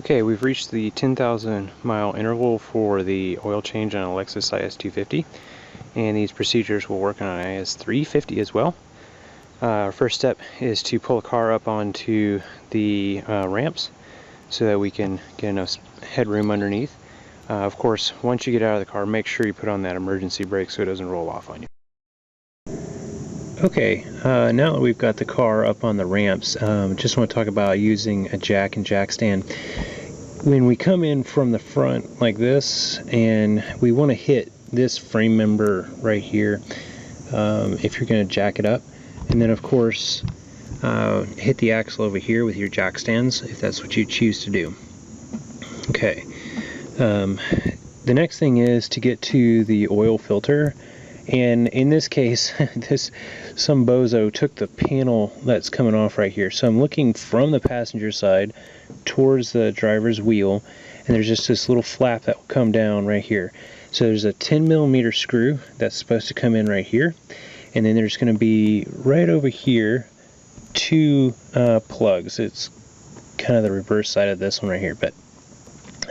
Okay, we've reached the 10,000 mile interval for the oil change on a Lexus IS250, and these procedures will work on an IS350 as well. Our first step is to pull the car up onto the ramps so that we can get enough headroom underneath. Of course, once you get out of the car, make sure you put on that emergency brake so it doesn't roll off on you. Okay, now that we've got the car up on the ramps, just want to talk about using a jack and jack stand. When we come in from the front like this, and we want to hit this frame member right here, if you're going to jack it up, and then of course hit the axle over here with your jack stands if that's what you choose to do. Okay, the next thing is to get to the oil filter. And in this case, some bozo took the panel that's coming off right here. So I'm looking from the passenger side towards the driver's wheel, and there's just this little flap that will come down right here. So there's a 10mm screw that's supposed to come in right here, and then there's going to be right over here two plugs. It's kind of the reverse side of this one right here. But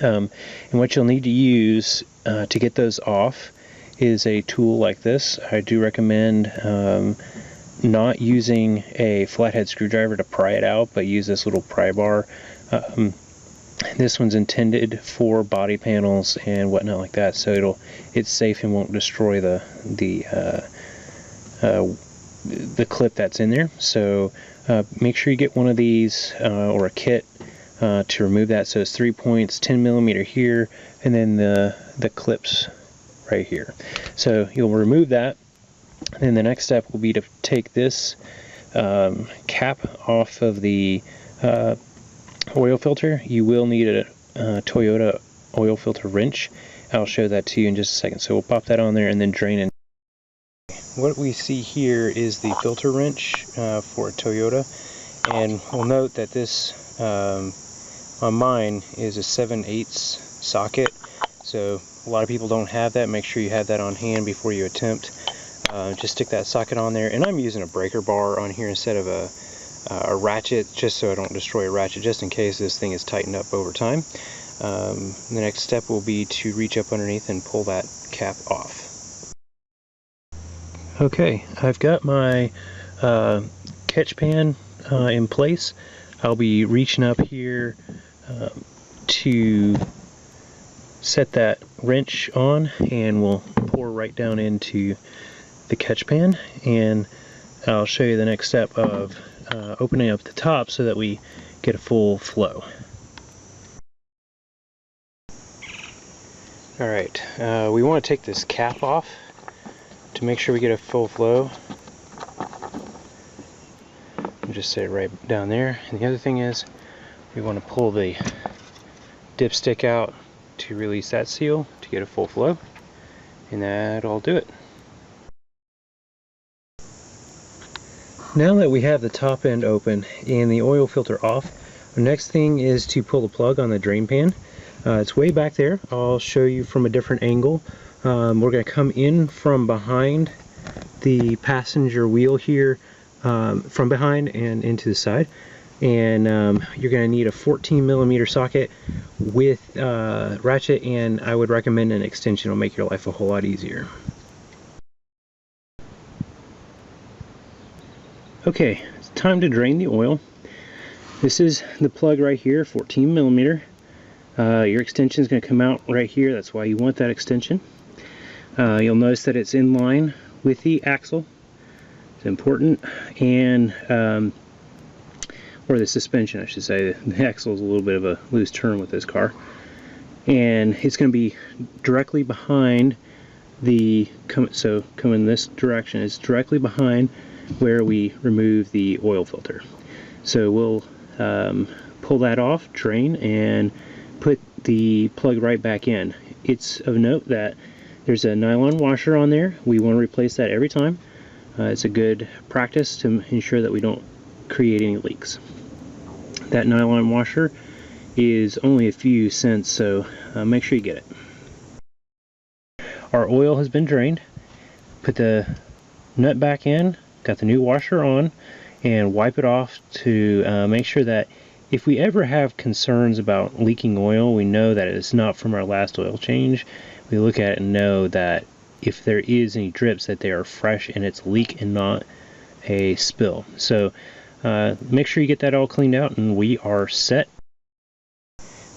and what you'll need to use to get those off is a tool like this. I do recommend not using a flathead screwdriver to pry it out, but use this little pry bar. This one's intended for body panels and whatnot like that, so it's safe and won't destroy the clip that's in there. So make sure you get one of these or a kit to remove that. So it's 3 points, 10mm here, and then the clips right here. So you'll remove that, and then the next step will be to take this cap off of the oil filter. You will need a Toyota oil filter wrench. I'll show that to you in just a second. So we'll pop that on there and then drain it. What we see here is the filter wrench for a Toyota, and we'll note that this on mine is a 7/8 socket. So a lot of people don't have that. Make sure you have that on hand before you attempt. Just stick that socket on there, and I'm using a breaker bar on here instead of a ratchet, just so I don't destroy a ratchet, just in case this thing is tightened up over time. The next step will be to reach up underneath and pull that cap off. Okay, I've got my catch pan in place. I'll be reaching up here to set that wrench on, and we'll pour right down into the catch pan, and I'll show you the next step of opening up the top so that we get a full flow. Alright, we want to take this cap off to make sure we get a full flow. I'll just set it right down there. And the other thing is we want to pull the dipstick out to release that seal to get a full flow, and that'll do it. Now that we have the top end open and the oil filter off, the next thing is to pull the plug on the drain pan. It's way back there. I'll show you from a different angle. We're going to come in from behind the passenger wheel here, from behind and into the side. And you're going to need a 14mm socket with ratchet, and I would recommend an extension. It'll make your life a whole lot easier. Okay, it's time to drain the oil. This is the plug right here, 14mm. Your extension is going to come out right here. That's why you want that extension. You'll notice that it's in line with the axle. It's important. And or the suspension, I should say. The axle is a little bit of a loose term with this car. And it's going to be directly behind the, so come in this direction, it's directly behind where we remove the oil filter. So we'll pull that off, drain, and put the plug right back in. It's of note that there's a nylon washer on there. We want to replace that every time. It's a good practice to ensure that we don't create any leaks. That nylon washer is only a few cents, so make sure you get it. Our oil has been drained. Put the nut back in, got the new washer on, and wipe it off to make sure that if we ever have concerns about leaking oil, we know that it's not from our last oil change. We look at it and know that if there is any drips, that they are fresh and it's leak and not a spill. So make sure you get that all cleaned out and we are set.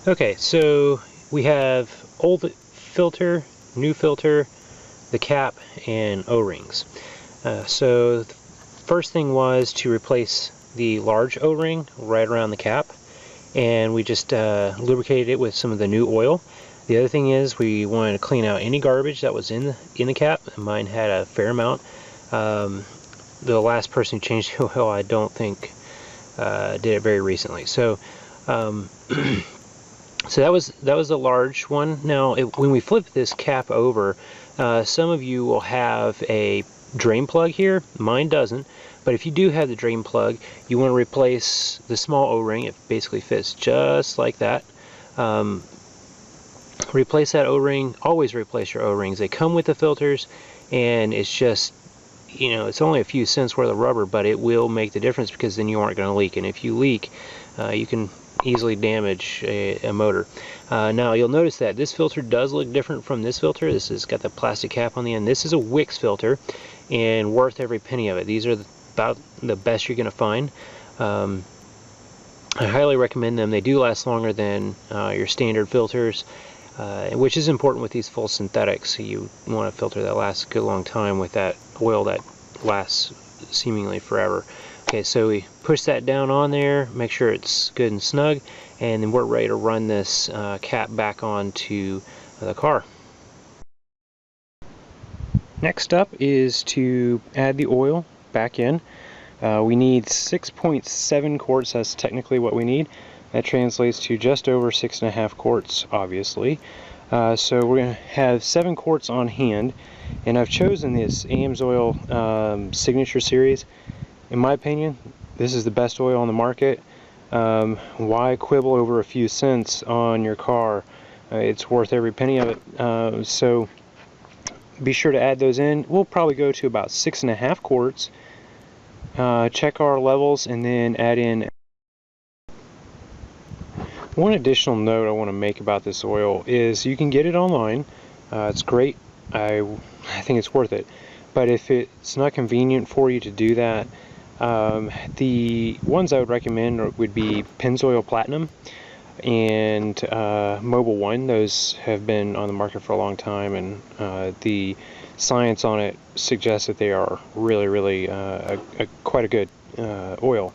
Okay, so we have old filter, new filter, the cap, and O-rings. So the first thing was to replace the large O-ring right around the cap, and we just lubricated it with some of the new oil. The other thing is we wanted to clean out any garbage that was in the cap. Mine had a fair amount. The last person who changed the oil, I don't think did it very recently. So so that was a large one. Now when we flip this cap over, some of you will have a drain plug here. Mine doesn't, but if you do have the drain plug, you want to replace the small O-ring. It basically fits just like that. Replace that O-ring. Always replace your O-rings. They come with the filters, and it's just, you know, it's only a few cents worth of rubber, but it will make the difference, because then you aren't going to leak. And if you leak, you can easily damage a motor. Now you'll notice that this filter does look different from this filter. This has got the plastic cap on the end. This is a Wix filter, and worth every penny of it. These are about the best you're going to find. I highly recommend them. They do last longer than your standard filters, which is important with these full synthetics. You want a filter that lasts a good long time with that oil that lasts seemingly forever. Okay, so we push that down on there, make sure it's good and snug, and then we're ready to run this cap back onto the car. Next up is to add the oil back in. We need 6.7 quarts. That's technically what we need. That translates to just over 6.5 quarts, obviously. So we're going to have 7 quarts on hand, and I've chosen this AMSOIL Signature Series. In my opinion, this is the best oil on the market. Why quibble over a few cents on your car? It's worth every penny of it. So be sure to add those in. We'll probably go to about 6.5 quarts. Check our levels and then add in. One additional note I want to make about this oil is you can get it online. It's great. I think it's worth it. But if it's not convenient for you to do that, the ones I would recommend would be Pennzoil Platinum and Mobil 1. Those have been on the market for a long time, and the science on it suggests that they are really quite a good oil.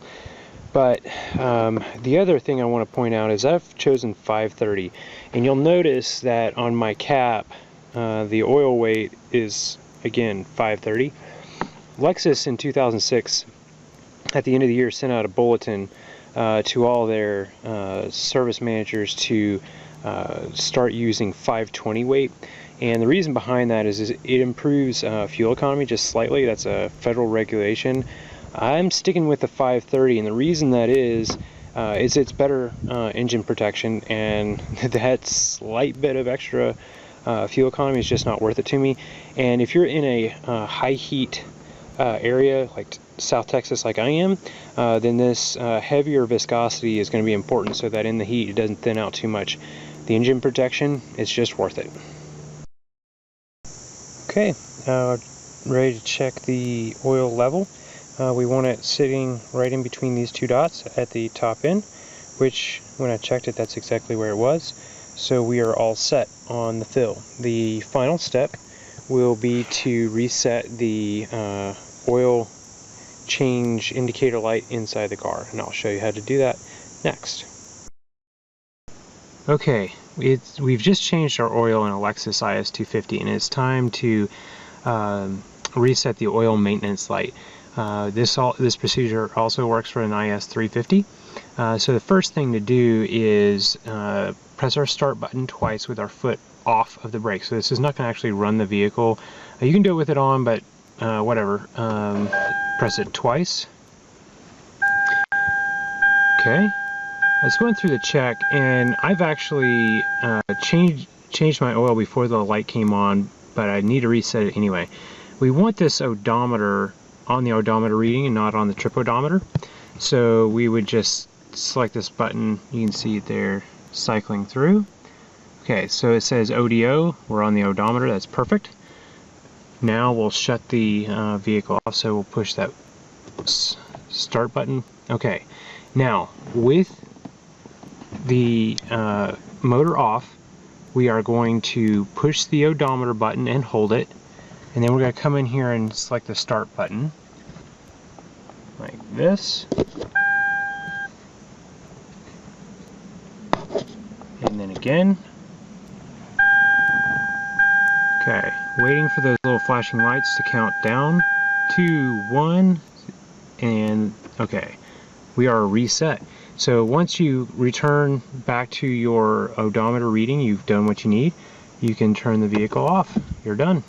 But the other thing I want to point out is I've chosen 530, and you'll notice that on my cap the oil weight is again 530. Lexus in 2006 at the end of the year sent out a bulletin to all their service managers to start using 520 weight, and the reason behind that is it improves fuel economy just slightly. That's a federal regulation. I'm sticking with the 530, and the reason that is it's better engine protection, and that slight bit of extra fuel economy is just not worth it to me. And if you're in a high heat area like South Texas like I am, then this heavier viscosity is going to be important, so that in the heat it doesn't thin out too much. The engine protection, it's just worth it. Okay, ready to check the oil level. We want it sitting right in between these two dots at the top end, which when I checked it, that's exactly where it was. So we are all set on the fill. The final step will be to reset the oil change indicator light inside the car, and I'll show you how to do that next. Okay, we've just changed our oil in a Lexus IS250, and it's time to reset the oil maintenance light. This procedure also works for an IS350. So the first thing to do is press our start button twice with our foot off of the brake. So this is not going to actually run the vehicle. You can do it with it on, but whatever. Press it twice. Okay. Let's go through the check, and I've actually changed my oil before the light came on, but I need to reset it anyway. We want this odometer on the odometer reading and not on the trip odometer. So we would just select this button, you can see it there cycling through. Okay, so it says ODO, we're on the odometer, that's perfect. Now we'll shut the vehicle off, so we'll push that start button. Okay, now with the motor off, we are going to push the odometer button and hold it, and then we're going to come in here and select the start button like this, and then again. Okay, waiting for those little flashing lights to count down. 2, 1, and okay, we are reset. So once you return back to your odometer reading, you've done what you need, you can turn the vehicle off. You're done.